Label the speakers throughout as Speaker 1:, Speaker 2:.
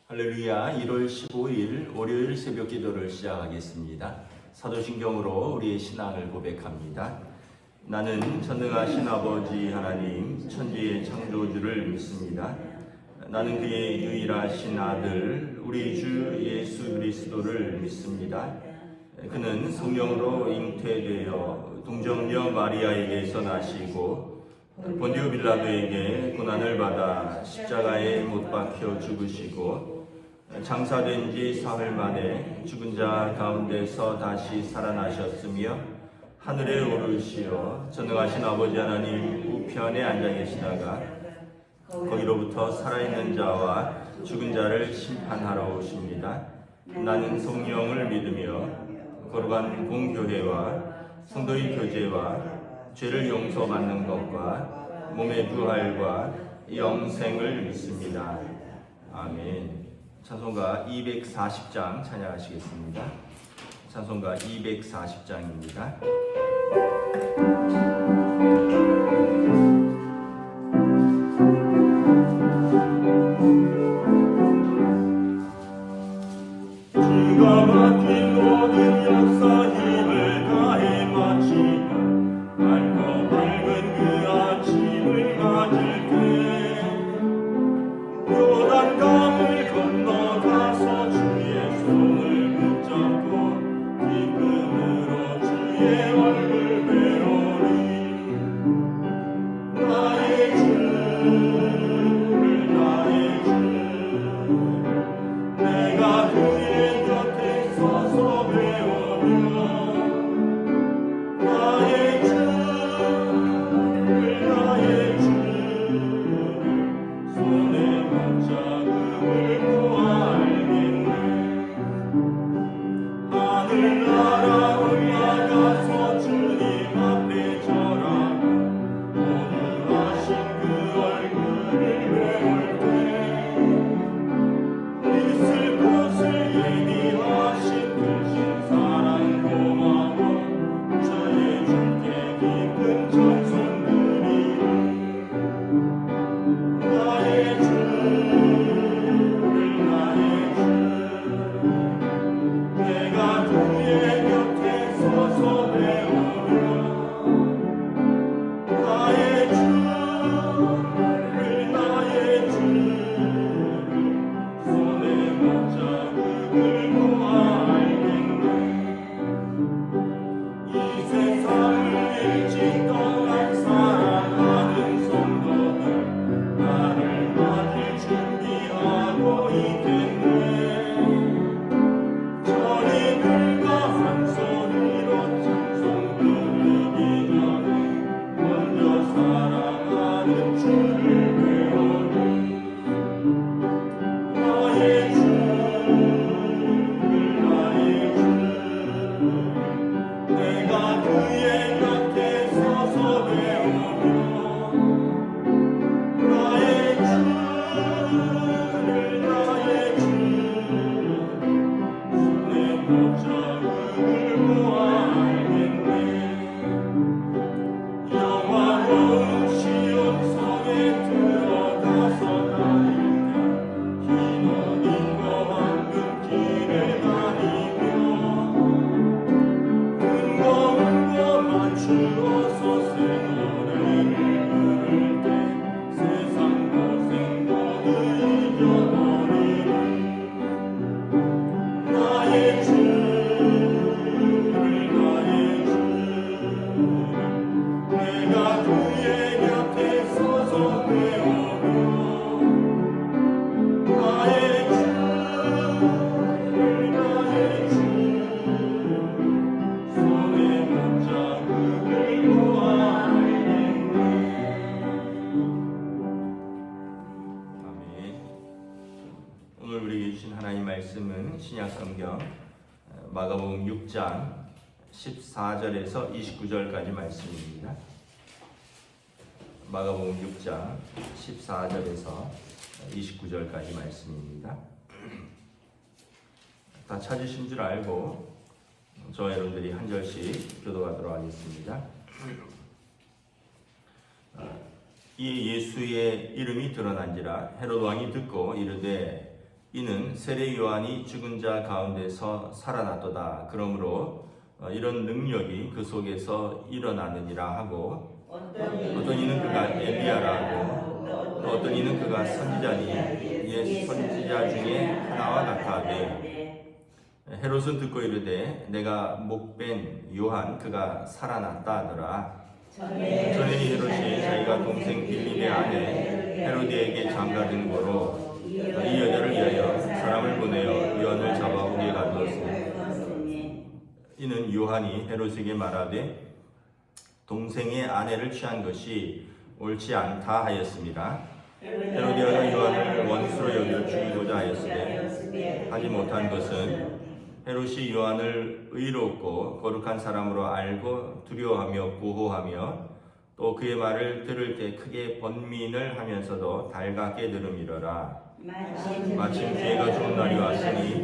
Speaker 1: 할렐루야. 1월 15일 월요일 새벽 기도를 시작하겠습니다. 사도신경으로 우리의 신앙을 고백합니다. 나는 전능하신 아버지 하나님 천지의 창조주를 믿습니다. 나는 그의 유일하신 아들 우리 주 예수 그리스도를 믿습니다. 그는 성령으로 잉태되어 동정녀 마리아에게서 나시고 본디오 빌라도에게 고난을 받아 십자가에 못 박혀 죽으시고 장사된 지 사흘 만에 죽은 자 가운데서 다시 살아나셨으며 하늘에 오르시어 전능하신 아버지 하나님 우편에 앉아 계시다가 거기로부터 살아있는 자와 죽은 자를 심판하러 오십니다. 나는 성령을 믿으며 거룩한 공교회와 성도의 교제와 죄를 용서받는 것과 몸의 부활과 영생을 믿습니다. 아멘. 찬송가 240장 찬양하시겠습니다. 찬송가 240장입니다. 주가 맡긴 모든 역사 힘을 다해 마치고 맑고 밝은 그 아침을 맞을 때 요단강을 건너가서 주의 손을 붙잡고 기쁨으로 주의 얼굴 배우리. 나의 주를 나의 주 내가 그의 곁에 서서 배우며 나의 주를 나의 주를 손에 발자국을 보아 알겠네. 하늘나라 올라가서 주님 앞에 절하고 온유하신 그 얼굴을 배울 때 있을 곳을 예비하신 크신 사랑 고마워 저의 주께 깊은 찬송 드리리. 나의 주를 나의 주 내가 그의 곁에 서서 배우며 나의 주를 나의 주를 손에 발자국을 보아 알겠네. 이 세상을 일찍 떠난 사랑하는 성도들 나를 맞을 준비하고 있겠네. 저희들과 한 소리로 찬송 부르기 전에 먼저 사랑하는 주를 배우리. 나의 주를 나의 주 내가 그의 곁에 서서 배우며 나의 주를 나의 주 손에 발자국을 보아 알겠네. 영화로운 시온 성에 들어가서 다닐 때 흰 옷 입고 황금길을 다니며 근거운 것만 주어서 새 노래를 부를 때 세상 고생 모두 잊어버리리. 나의 주를 나의 주를 내가 그의 곁에 서서 배우며 나의 주를 나의 주를 손에 발자국을 보아 알겠네. 아멘. 오늘 우리에게 주신 하나님 말씀은 신약성경 마가복음 6장 14절에서 29절까지 말씀입니다. 마가복음 6장 14절에서 29절까지 말씀입니다. 다 찾으신 줄 알고 저와 여러분들이 한 절씩 교도하도록 하겠습니다. 이 예수의 이름이 드러난지라 헤롯 왕이 듣고 이르되 이는 세례 요한이 죽은 자 가운데서 살아났도다. 그러므로 이런 능력이 그 속에서 일어나느니라 하고, 어떤 이는 그가 엘리야라 하고, 또 어떤 이는 그가 선지자니 옛 선지자 중에 하나와 같아 하되, 헤롯은 듣고 이르되 내가 목벤 요한 그가 살아났다 하더라. 전에 헤롯이 자기가 동생 빌립의 아내 헤로디에게 장가든 거로 이 여자를 위하여 사람을 보내어 요한을 잡아오게 가두었으니, 이는 요한이 헤롯에게 말하되 동생의 아내를 취한 것이 옳지 않다 하였습니다. 헤로디아가 요한을 원수로 여겨 죽이고자 하였으되 하지 못한 것은 헤롯이 요한을 의롭고 거룩한 사람으로 알고 두려워하며 보호하며 또 그의 말을 들을 때 크게 번민을 하면서도 달갑게 들음이러라. 마침 기회가 좋은 날이 왔으니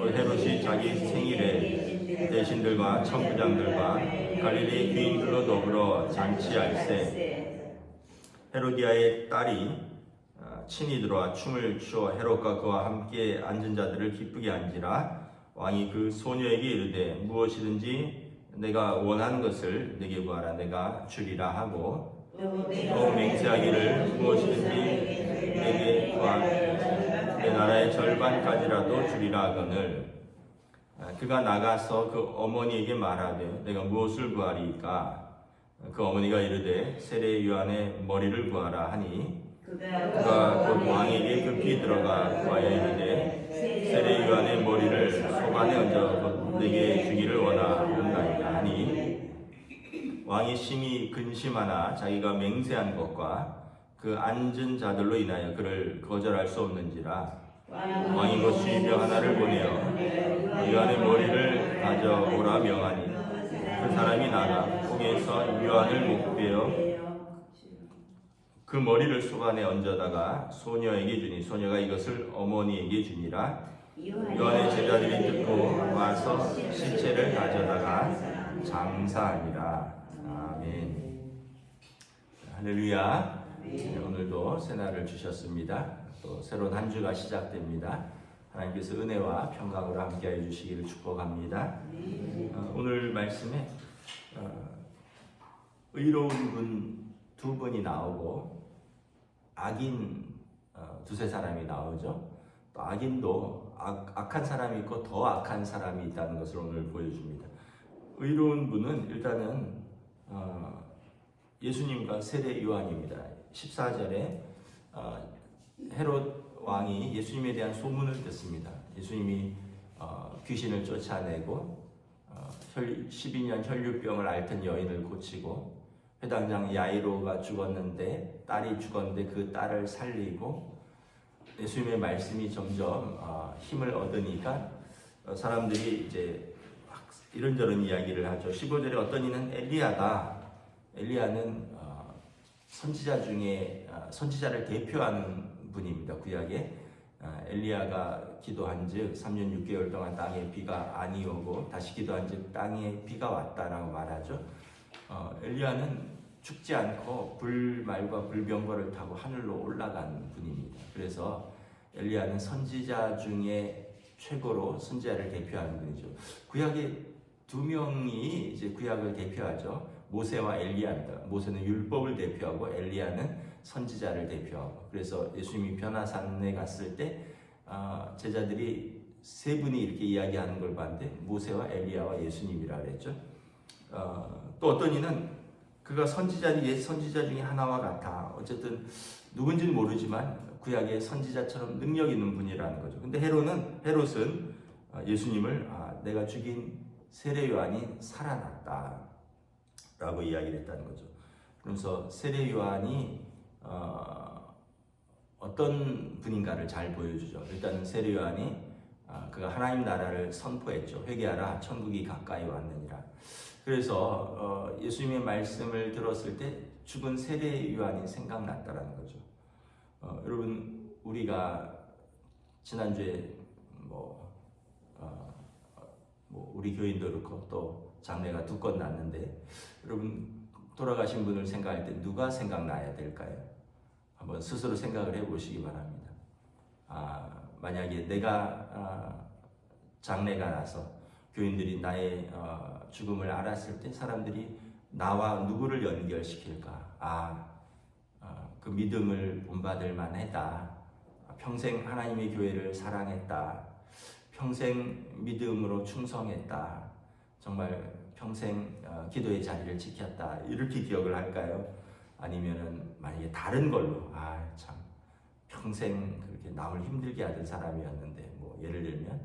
Speaker 1: 헤롯이 자기 생일에 대신들과 천부장들과 갈릴리 귀인들로 더불어 잔치할세. 헤로디아의 딸이 친히 들어와 춤을 추어 헤롯과 그와 함께 앉은 자들을 기쁘게 한지라. 왕이 그 소녀에게 이르되 무엇이든지 내가 원하는 것을 내게 구하라 내가 주리라 하고, 또 맹세하기를 무엇이든지 내게 구하라 내 나라의 절반까지라도 주리라 하거늘, 그가 나가서 그 어머니에게 말하되 내가 무엇을 구하리이까? 그 어머니가 이르되 세례 요한의 머리를 구하라 하니, 그가 곧 왕에게 급히 들어가 구하여 이르되 세례 요한의 머리를 소관에 얹어 내게 주기를 원하옵나이다 하니, 왕이 심히 근심하나 자기가 맹세한 것과 그 앉은 자들로 인하여 그를 거절할 수 없는지라. 왕이 곧 수의병 하나를 보내어 요한의 머리를 가져오라 명하니, 그 사람이 나가 fog에서 요한을 목베어 그 머리를 수관에 얹어다가 소녀에게 주니 소녀가 이것을 어머니에게 주니라. 요한의 제자들이 듣고 와서 시체를 가져다가 장사하니라. 아멘. 할렐루야. 오늘도 새날을 주셨습니다. 또 새로운 한 주가 시작됩니다. 하나님께서 은혜와 평강으로 함께해 주시기를 축복합니다. 오늘 말씀에 의로운 분 두 분이 나오고 악인 두세 사람이 나오죠. 또 악인도 악한 사람이 있고 더 악한 사람이 있다는 것을 오늘 보여줍니다. 의로운 분은 일단은 예수님과 세례 요한입니다. 14절에 헤롯 왕이 예수님에 대한 소문을 듣습니다. 예수님이 귀신을 쫓아내고 12년 혈류병을 앓던 여인을 고치고, 회당장 야이로가 죽었는데 딸이 죽었는데 그 딸을 살리고, 예수님의 말씀이 점점 힘을 얻으니까 사람들이 이제 이런저런 이야기를 하죠. 15절에 어떤 이는 엘리야다. 엘리야는 선지자 중에 선지자를 대표하는 분입니다. 구약에 엘리야가 기도한즉 3년 6개월 동안 땅에 비가 아니 오고 다시 기도한즉 땅에 비가 왔다라고 말하죠. 엘리야는 죽지 않고 불말과 불병거를 타고 하늘로 올라간 분입니다. 그래서 엘리야는 선지자 중에 최고로 선지자를 대표하는 분이죠. 구약에 두 명이 이제 구약을 대표하죠. 모세와 엘리야입니다. 모세는 율법을 대표하고 엘리야는 선지자를 대표하고, 그래서 예수님이 변화산에 갔을 때 제자들이 세 분이 이렇게 이야기하는 걸 봤는데 모세와 엘리야와 예수님이라 그랬죠. 또 어떤 이는 그가 선지자니 옛 선지자 중에 하나와 같아. 어쨌든 누군지는 모르지만 구약의 선지자처럼 능력 있는 분이라는 거죠. 근데 헤롯은 예수님을 내가 죽인 세례 요한이 살아났다 라고 이야기를 했다는 거죠. 그러면서 세례 요한이 어떤 분인가를 잘 보여주죠. 일단은 세례 요한이 그가 하나님 나라를 선포했죠. 회개하라, 천국이 가까이 왔느니라. 그래서 예수님의 말씀을 들었을 때 죽은 세례 요한이 생각났다라는 거죠. 여러분, 우리가 지난주에 우리 교인도 그렇고 또 장례가 두 건 났는데, 여러분 돌아가신 분을 생각할 때 누가 생각나야 될까요? 한번 스스로 생각을 해보시기 바랍니다. 만약에 내가 장례가 나서 교인들이 나의 죽음을 알았을 때 사람들이 나와 누구를 연결시킬까? 그 믿음을 본받을 만하다. 평생 하나님의 교회를 사랑했다. 평생 믿음으로 충성했다. 정말 평생 기도의 자리를 지켰다. 이렇게 기억을 할까요? 아니면은 만약에 다른 걸로 참 평생 그렇게 남을 힘들게 하던 사람이었는데 뭐 예를 들면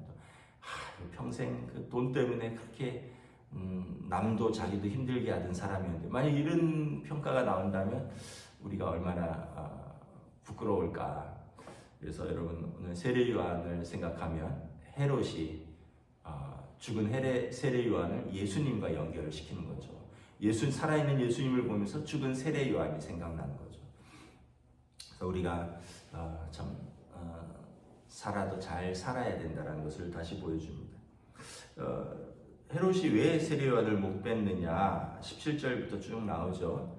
Speaker 1: 평생 그 돈 때문에 그렇게 남도 자기도 힘들게 하던 사람이었는데 만약 이런 평가가 나온다면 우리가 얼마나 부끄러울까. 그래서 여러분 오늘 세례 요한을 생각하면 헤롯이 죽은 세례 요한을 예수님과 연결을 시키는 거죠. 살아있는 예수님을 보면서 죽은 세례 요한이 생각나는 거죠. 그래서 우리가 살아도 잘 살아야 된다는 것을 다시 보여줍니다. 헤롯이 왜 세례 요한을 못 뺐느냐 17절부터 쭉 나오죠.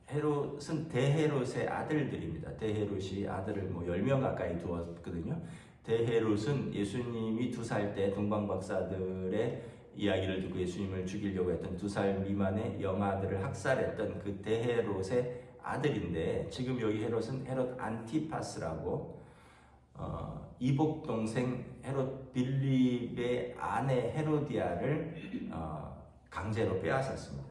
Speaker 1: 헤롯은 대헤롯의 아들들입니다. 대헤롯이 아들을 10명 가까이 두었거든요. 대헤롯은 예수님이 2살 때 동방박사들의 이야기를 듣고 예수님을 죽이려고 했던 2살 미만의 영아들을 학살했던 그 대헤롯의 아들인데, 지금 여기 헤롯은 헤롯 안티파스라고 이복 동생 헤롯 빌립의 아내 헤로디아를 강제로 빼앗았습니다.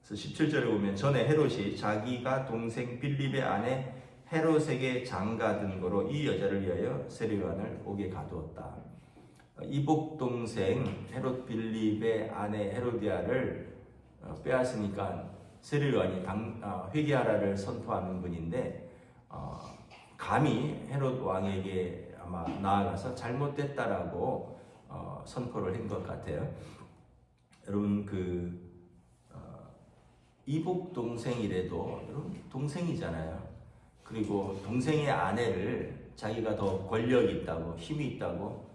Speaker 1: 그래서 17절에 보면 전에 헤롯이 자기가 동생 빌립의 아내 헤롯에게 장가든 거로 이 여자를 위하여 세례 요한을 옥에 가두었다. 이복 동생 헤롯 빌립의 아내 헤로디아를 빼앗으니까 세례 요한이 회개하라를 선포하는 분인데 감히 헤롯 왕에게 아마 나아가서 잘못됐다라고 선포를 한 것 같아요. 여러분 이복 동생이라도 여러분 동생이잖아요. 그리고 동생의 아내를 자기가 더 권력이 있다고 힘이 있다고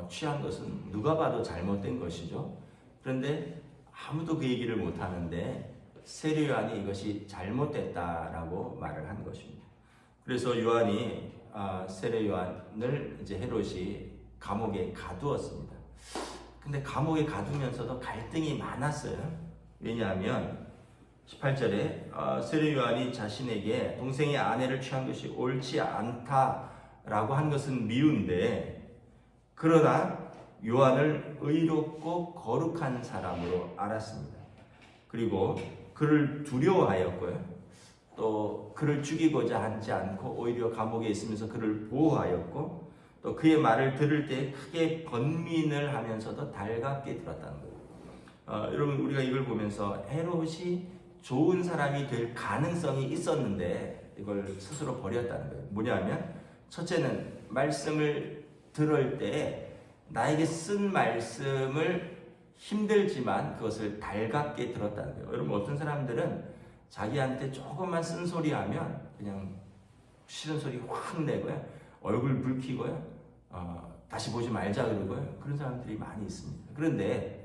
Speaker 1: 취한 것은 누가 봐도 잘못된 것이죠. 그런데 아무도 그 얘기를 못 하는데 세례 요한이 이것이 잘못됐다라고 말을 한 것입니다. 그래서 요한이 세례 요한을 이제 헤롯이 감옥에 가두었습니다. 근데 감옥에 가두면서도 갈등이 많았어요. 왜냐하면 18절에 세례 요한이 자신에게 동생의 아내를 취한 것이 옳지 않다라고 한 것은 미운데, 그러나 요한을 의롭고 거룩한 사람으로 알았습니다. 그리고 그를 두려워하였고요. 또 그를 죽이고자 하지 않고 오히려 감옥에 있으면서 그를 보호하였고, 또 그의 말을 들을 때 크게 번민을 하면서도 달갑게 들었다는 거예요. 여러분 우리가 이걸 보면서 헤롯이 좋은 사람이 될 가능성이 있었는데 이걸 스스로 버렸다는 거예요. 뭐냐면 첫째는 말씀을 들을 때 나에게 쓴 말씀을 힘들지만 그것을 달갑게 들었다는 거예요. 여러분 어떤 사람들은 자기한테 조금만 쓴소리하면 그냥 싫은 소리 확 내고요, 얼굴 붉히고요, 다시 보지 말자 그러고요. 그런 사람들이 많이 있습니다. 그런데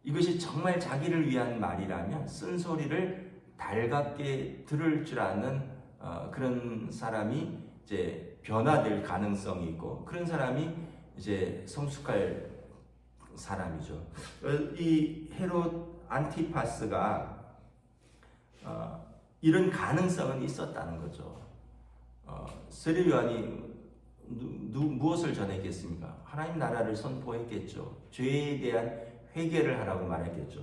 Speaker 1: 이것이 정말 자기를 위한 말이라면 쓴소리를 달갑게 들을 줄 아는 그런 사람이 이제 변화될 가능성이 있고, 그런 사람이 이제 성숙할 사람이죠. 이 헤롯 안티파스가 이런 가능성은 있었다는 거죠. 세례 요한이 무엇을 전했겠습니까? 하나님 나라를 선포했겠죠. 죄에 대한 회개를 하라고 말했겠죠.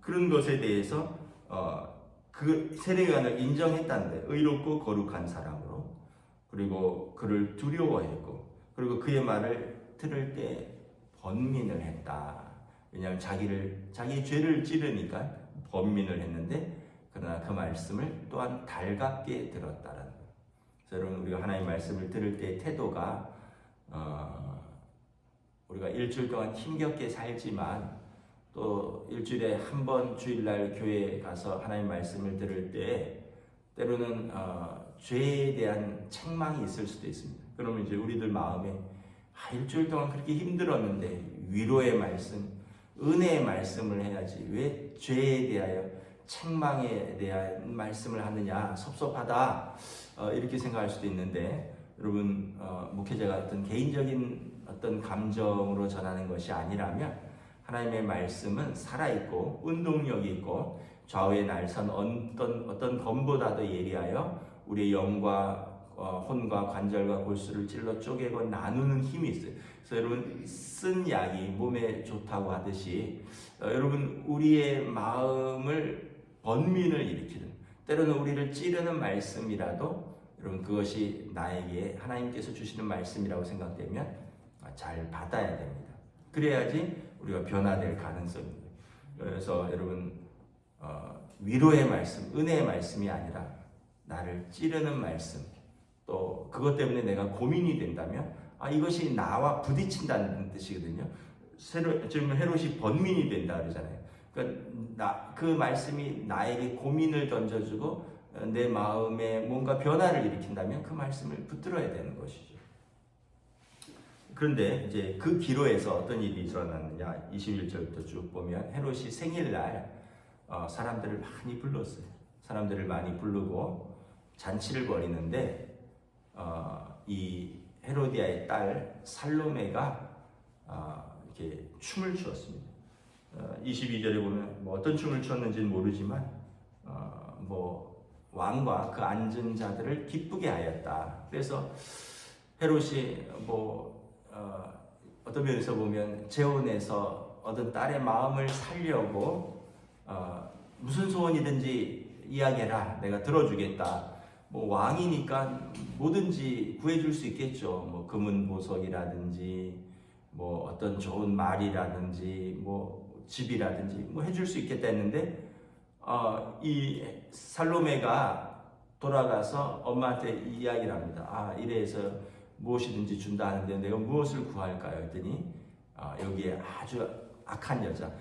Speaker 1: 그런 것에 대해서 그 세례 요한을 인정했다는 거예요. 의롭고 거룩한 사람으로. 그리고 그를 두려워했고, 그리고 그의 말을 들을 때 번민을 했다. 왜냐하면 자기의 죄를 찌르니까 번민을 했는데, 그러나 그 말씀을 또한 달갑게 들었다라는 거예요. 그래서 여러분 우리가 하나님의 말씀을 들을 때의 태도가 우리가 일주일 동안 힘겹게 살지만 또 일주일에 한 번 주일날 교회에 가서 하나님 말씀을 들을 때 때로는 죄에 대한 책망이 있을 수도 있습니다. 그러면 이제 우리들 마음에 일주일 동안 그렇게 힘들었는데 위로의 말씀, 은혜의 말씀을 해야지 왜 죄에 대하여 책망에 대한 말씀을 하느냐, 섭섭하다 이렇게 생각할 수도 있는데, 여러분 목회자가 어떤 개인적인 어떤 감정으로 전하는 것이 아니라면 하나님의 말씀은 살아있고 운동력이 있고 좌우에 날선 어떤 검보다도 예리하여 우리의 영과 혼과 관절과 골수를 찔러 쪼개고 나누는 힘이 있어요. 그래서 여러분 쓴 약이 몸에 좋다고 하듯이 여러분 우리의 마음을 번민을 일으키는 때로는 우리를 찌르는 말씀이라도 여러분 그것이 나에게 하나님께서 주시는 말씀이라고 생각되면 잘 받아야 됩니다. 그래야지 우리가 변화될 가능성이 있어요. 그래서 여러분 위로의 말씀, 은혜의 말씀이 아니라 나를 찌르는 말씀, 또 그것 때문에 내가 고민이 된다면 이것이 나와 부딪힌다는 뜻이거든요. 지금 헤롯이 번민이 된다 그러잖아요. 그러니까 그 말씀이 나에게 고민을 던져주고 내 마음에 뭔가 변화를 일으킨다면 그 말씀을 붙들어야 되는 것이죠. 그런데 이제 그 기로에서 어떤 일이 일어났느냐, 21절부터 쭉 보면 헤롯이 생일날 사람들을 많이 불렀어요. 사람들을 많이 부르고 잔치를 벌이는데 이 헤로디아의 딸 살로메가 이렇게 춤을 추었습니다. 22절에 보면 뭐 어떤 춤을 추었는지는 모르지만 뭐 왕과 그 앉은 자들을 기쁘게 하였다. 그래서 헤롯이 뭐 어떤 면에서 보면 재혼해서 얻은 딸의 마음을 살려고 무슨 소원이든지 이야기해라, 내가 들어주겠다. 뭐 왕이니까 뭐든지 구해줄 수 있겠죠. 뭐 금은 보석이라든지 뭐 어떤 좋은 말이라든지 뭐 집이라든지 뭐 해줄 수 있겠다 했는데 이 살로메가 돌아가서 엄마한테 이야기를 합니다. 이래서 무엇이든지 준다 하는데 내가 무엇을 구할까요? 했더니 여기에 아주 악한 여자,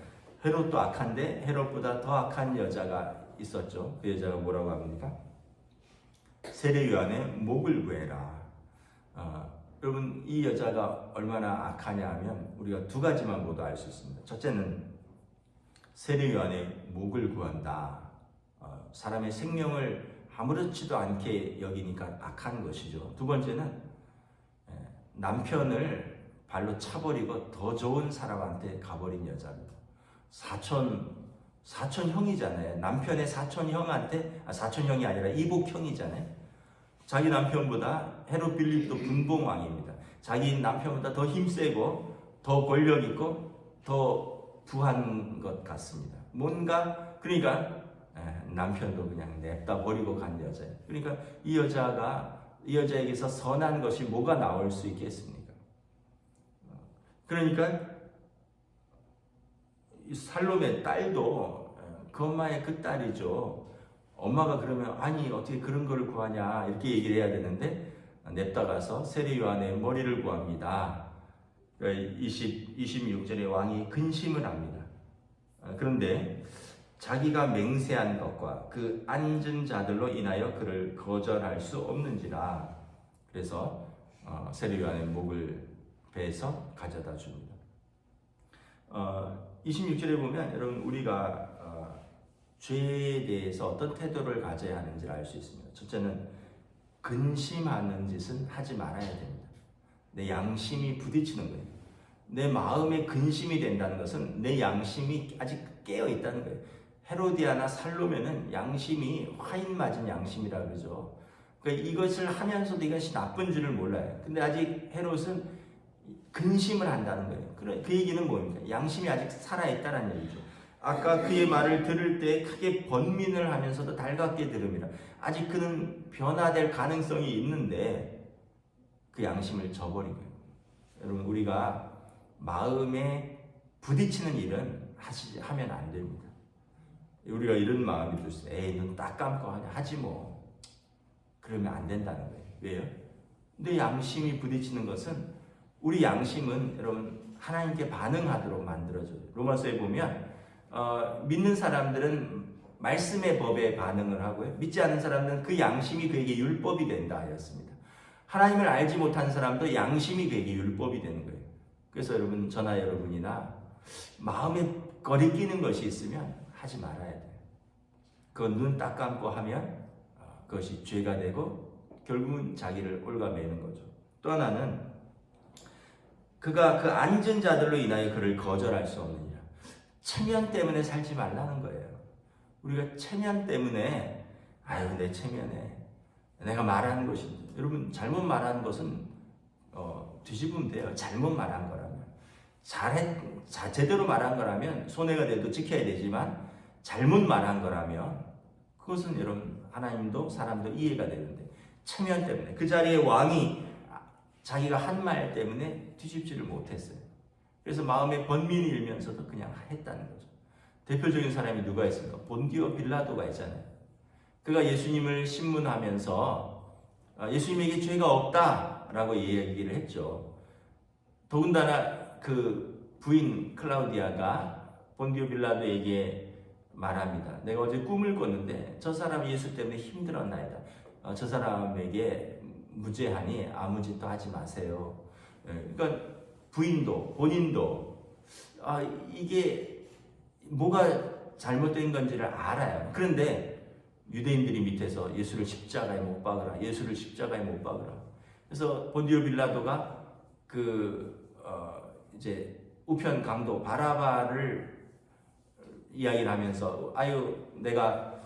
Speaker 1: 헤롯도 악한데 헤롯보다 더 악한 여자가 있었죠. 그 여자가 뭐라고 합니까? 세례 요한의 목을 구해라. 여러분 이 여자가 얼마나 악하냐 하면 우리가 두 가지만 모두 알 수 있습니다. 첫째는 세례 요한의 목을 구한다. 사람의 생명을 아무렇지도 않게 여기니까 악한 것이죠. 두 번째는 남편을 발로 차버리고 더 좋은 사람한테 가버린 여자입니다. 사촌형이잖아요. 남편의 사촌형한테, 사촌형이 아니라 이복형이잖아요. 자기 남편보다 헤롯 빌립도 분봉왕입니다. 자기 남편보다 더 힘세고 더 권력 있고 더 부한 것 같습니다. 뭔가 그러니까 남편도 그냥 냅다 버리고 간 여자예요. 그러니까 이 여자에게서 선한 것이 뭐가 나올 수 있겠습니까? 그러니까 살롬의 딸도 그 엄마의 그 딸이죠. 엄마가 그러면 아니 어떻게 그런 걸 구하냐 이렇게 얘기를 해야 되는데 냅다 가서 세례 요한의 머리를 구합니다. 26절에 왕이 근심을 합니다. 그런데 자기가 맹세한 것과 그 앉은 자들로 인하여 그를 거절할 수 없는지라. 그래서 세례 요한의 목을 베서 가져다 줍니다. 26절에 보면 여러분 우리가 죄에 대해서 어떤 태도를 가져야 하는지를 알 수 있습니다. 첫째는 근심하는 짓은 하지 말아야 됩니다. 내 양심이 부딪히는 거예요. 내 마음에 근심이 된다는 것은 내 양심이 아직 깨어 있다는 거예요. 헤로디아나 살로메는 양심이 화인 맞은 양심이라 그러죠. 그러니까 이것을 하면서도 이것이 나쁜 줄을 몰라요. 근데 아직 헤롯은 근심을 한다는 거예요. 그 얘기는 뭡니까? 양심이 아직 살아있다는 얘기죠. 아까 그의 말을 들을 때 크게 번민을 하면서도 달갑게 들음이라. 아직 그는 변화될 가능성이 있는데 그 양심을 저버린 거예요. 여러분 우리가 마음에 부딪히는 일은 하면 안 됩니다. 우리가 이런 마음이 들었어요. 에이 눈 딱 감고 하지 뭐. 그러면 안 된다는 거예요. 왜요? 내 양심이 부딪히는 것은 우리 양심은 여러분 하나님께 반응하도록 만들어져요. 로마서에 보면 믿는 사람들은 말씀의 법에 반응을 하고요. 믿지 않는 사람들은 그 양심이 그에게 율법이 된다 하였습니다. 하나님을 알지 못한 사람도 양심이 그에게 율법이 되는 거예요. 그래서 여러분 저나 여러분이나 마음에 거리끼는 것이 있으면 하지 말아야 돼요. 그건 눈 딱 감고 하면 그것이 죄가 되고 결국은 자기를 올가매는 거죠. 또 하나는 그가 그 앉은 자들로 인하여 그를 거절할 수 없느니라. 체면 때문에 살지 말라는 거예요. 우리가 체면 때문에 아유 내 체면에 내가 말하는 것인데, 여러분 잘못 말하는 것은 뒤집으면 돼요. 잘못 말한 거라면 제대로 말한 거라면 손해가 돼도 지켜야 되지만, 잘못 말한 거라면 그것은 여러분 하나님도 사람도 이해가 되는데, 체면 때문에 그 자리에 왕이 자기가 한 말 때문에 뒤집지를 못했어요. 그래서 마음에 번민이 일면서도 그냥 했다는 거죠. 대표적인 사람이 누가 있습니까? 본디오 빌라도가 있잖아요. 그가 예수님을 신문하면서 예수님에게 죄가 없다라고 얘기를 했죠. 더군다나 그 부인 클라우디아가 본디오 빌라도에게 말합니다. 내가 어제 꿈을 꿨는데 저 사람이 예수 때문에 힘들었나이다. 저 사람에게 무죄하니 아무 짓도 하지 마세요. 그러니까 부인도 본인도 이게 뭐가 잘못된 건지를 알아요. 그런데 유대인들이 밑에서 예수를 십자가에 못 박으라, 예수를 십자가에 못 박으라. 그래서 본디오 빌라도가 이제 우편 강도 바라바를 이야기를 하면서 아유 내가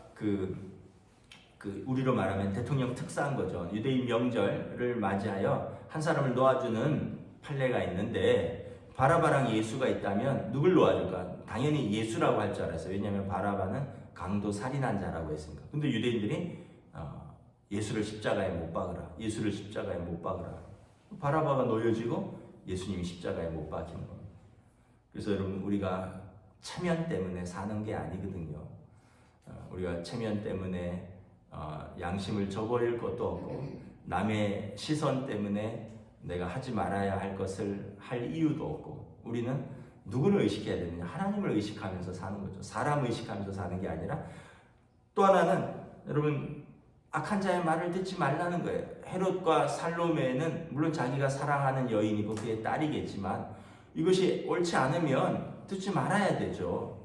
Speaker 1: 우리로 말하면 대통령 특사한 거죠. 유대인 명절을 맞이하여 한 사람을 놓아주는 판례가 있는데, 바라바랑 예수가 있다면 누굴 놓아줄까? 당연히 예수라고 할 줄 알았어요. 왜냐하면 바라바는 강도 살인한 자라고 했으니까. 근데 유대인들이 예수를 십자가에 못 박으라, 예수를 십자가에 못 박으라. 바라바가 놓여지고 예수님이 십자가에 못 박히는 겁니다. 그래서 여러분 우리가 체면 때문에 사는 게 아니거든요. 우리가 체면 때문에 양심을 저버릴 것도 없고, 남의 시선 때문에 내가 하지 말아야 할 것을 할 이유도 없고, 우리는 누구를 의식해야 되느냐? 하나님을 의식하면서 사는 거죠. 사람을 의식하면서 사는 게 아니라. 또 하나는 여러분 악한 자의 말을 듣지 말라는 거예요. 헤롯과 살로메는 물론 자기가 사랑하는 여인이고 그의 딸이겠지만 이것이 옳지 않으면 듣지 말아야 되죠.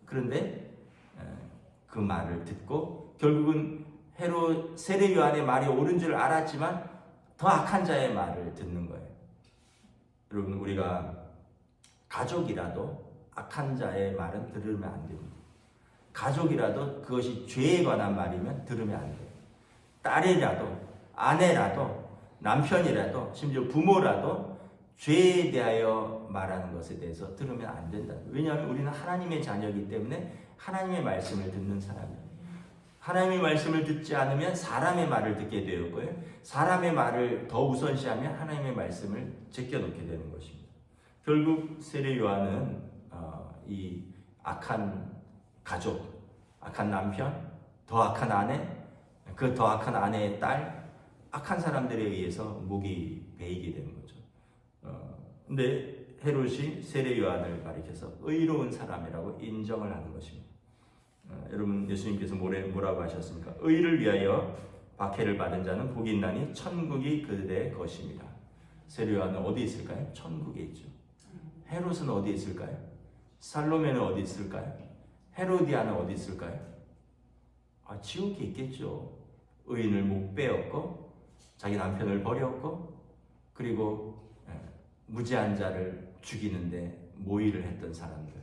Speaker 1: 그런데 그 말을 듣고 결국은 헤롯 세례 요한의 말이 옳은 줄 알았지만 더 악한 자의 말을 듣는 거예요. 여러분 우리가 가족이라도 악한 자의 말은 들으면 안 됩니다. 가족이라도 그것이 죄에 관한 말이면 들으면 안 돼요. 딸이라도 아내라도 남편이라도 심지어 부모라도 죄에 대하여 말하는 것에 대해서 들으면 안 된다. 왜냐하면 우리는 하나님의 자녀이기 때문에 하나님의 말씀을 듣는 사람이에요. 하나님의 말씀을 듣지 않으면 사람의 말을 듣게 되었고요. 사람의 말을 더 우선시하면 하나님의 말씀을 제껴놓게 되는 것입니다. 결국 세례 요한은 이 악한 가족, 악한 남편, 더 악한 아내, 그 더 악한 아내의 딸, 악한 사람들에 의해서 목이 베이게 되는 거죠. 근데 헤롯이 세례 요한을 가리켜서 의로운 사람이라고 인정을 하는 것입니다. 여러분 예수님께서 뭐라고 하셨습니까? 의를 위하여 박해를 받은 자는 복이 있나니 천국이 그들의 것입니다. 세례 요한은 어디 있을까요? 천국에 있죠. 헤롯은 어디 있을까요? 살로메는 어디 있을까요? 헤로디아는 어디 있을까요? 지옥에 있겠죠. 의인을 못 빼었고 자기 남편을 버렸고 그리고 무죄한 자를 죽이는데 모의를 했던 사람들.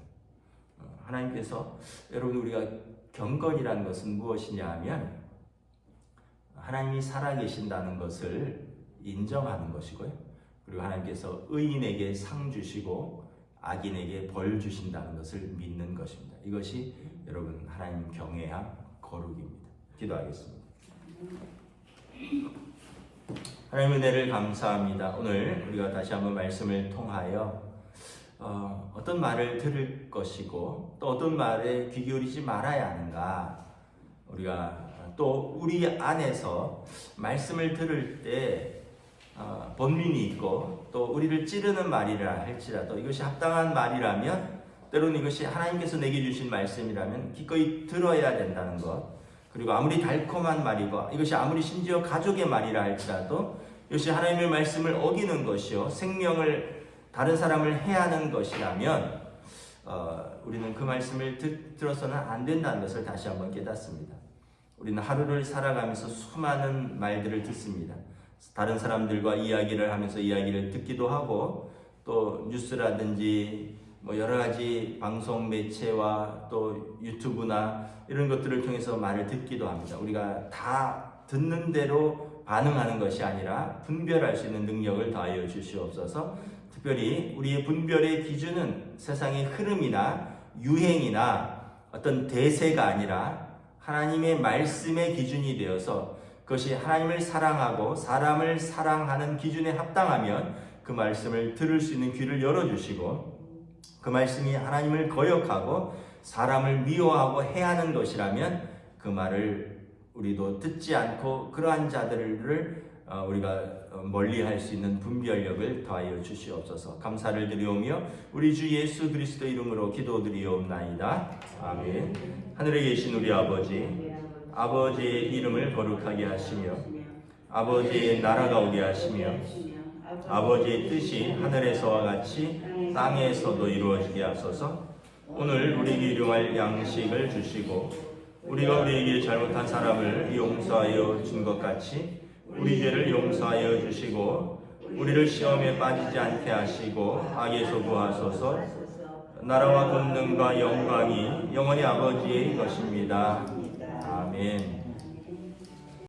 Speaker 1: 하나님께서 여러분 우리가 경건이라는 것은 무엇이냐 하면 하나님이 살아계신다는 것을 인정하는 것이고요. 그리고 하나님께서 의인에게 상 주시고 악인에게 벌 주신다는 것을 믿는 것입니다. 이것이 여러분 하나님 경외함 거룩입니다. 기도하겠습니다. 하나님의 은혜를 감사합니다. 오늘 우리가 다시 한번 말씀을 통하여 어떤 말을 들을 것이고 또 어떤 말에 귀 기울이지 말아야 하는가, 우리가 또 우리 안에서 말씀을 들을 때 번민이 있고 또 우리를 찌르는 말이라 할지라도 이것이 합당한 말이라면, 때로는 이것이 하나님께서 내게 주신 말씀이라면 기꺼이 들어야 된다는 것, 그리고 아무리 달콤한 말이고 이것이 아무리 심지어 가족의 말이라 할지라도 이것이 하나님의 말씀을 어기는 것이요 생명을 다른 사람을 해하는 것이라면 우리는 그 말씀을 들어서는 안 된다는 것을 다시 한번 깨닫습니다. 우리는 하루를 살아가면서 수많은 말들을 듣습니다. 다른 사람들과 이야기를 하면서 이야기를 듣기도 하고, 또 뉴스라든지 뭐 여러 가지 방송 매체와 또 유튜브나 이런 것들을 통해서 말을 듣기도 합니다. 우리가 다 듣는 대로 반응하는 것이 아니라 분별할 수 있는 능력을 더하여 주시옵소서. 특별히 우리의 분별의 기준은 세상의 흐름이나 유행이나 어떤 대세가 아니라 하나님의 말씀의 기준이 되어서 그것이 하나님을 사랑하고 사람을 사랑하는 기준에 합당하면 그 말씀을 들을 수 있는 귀를 열어주시고, 그 말씀이 하나님을 거역하고 사람을 미워하고 해하는 것이라면 그 말을 우리도 듣지 않고 그러한 자들을 우리가 멀리할 수 있는 분별력을 더하여 주시옵소서. 감사를 드리오며 우리 주 예수 그리스도 이름으로 기도드리옵나이다. 아멘. 하늘에 계신 우리 아버지, 아버지의 이름을 거룩하게 하시며 아버지의 나라가 오게 하시며 아버지의 뜻이 하늘에서와 같이 땅에서도 이루어지게 하소서. 오늘 우리에게 일용할 양식을 주시고 우리가 우리에게 잘못한 사람을 용서하여 준 것 같이 우리 죄를 용서하여 주시고 우리를 시험에 빠지지 않게 하시고 악에서 구하소서. 나라와 권능과 영광이 영원히 아버지의 것입니다. 아멘.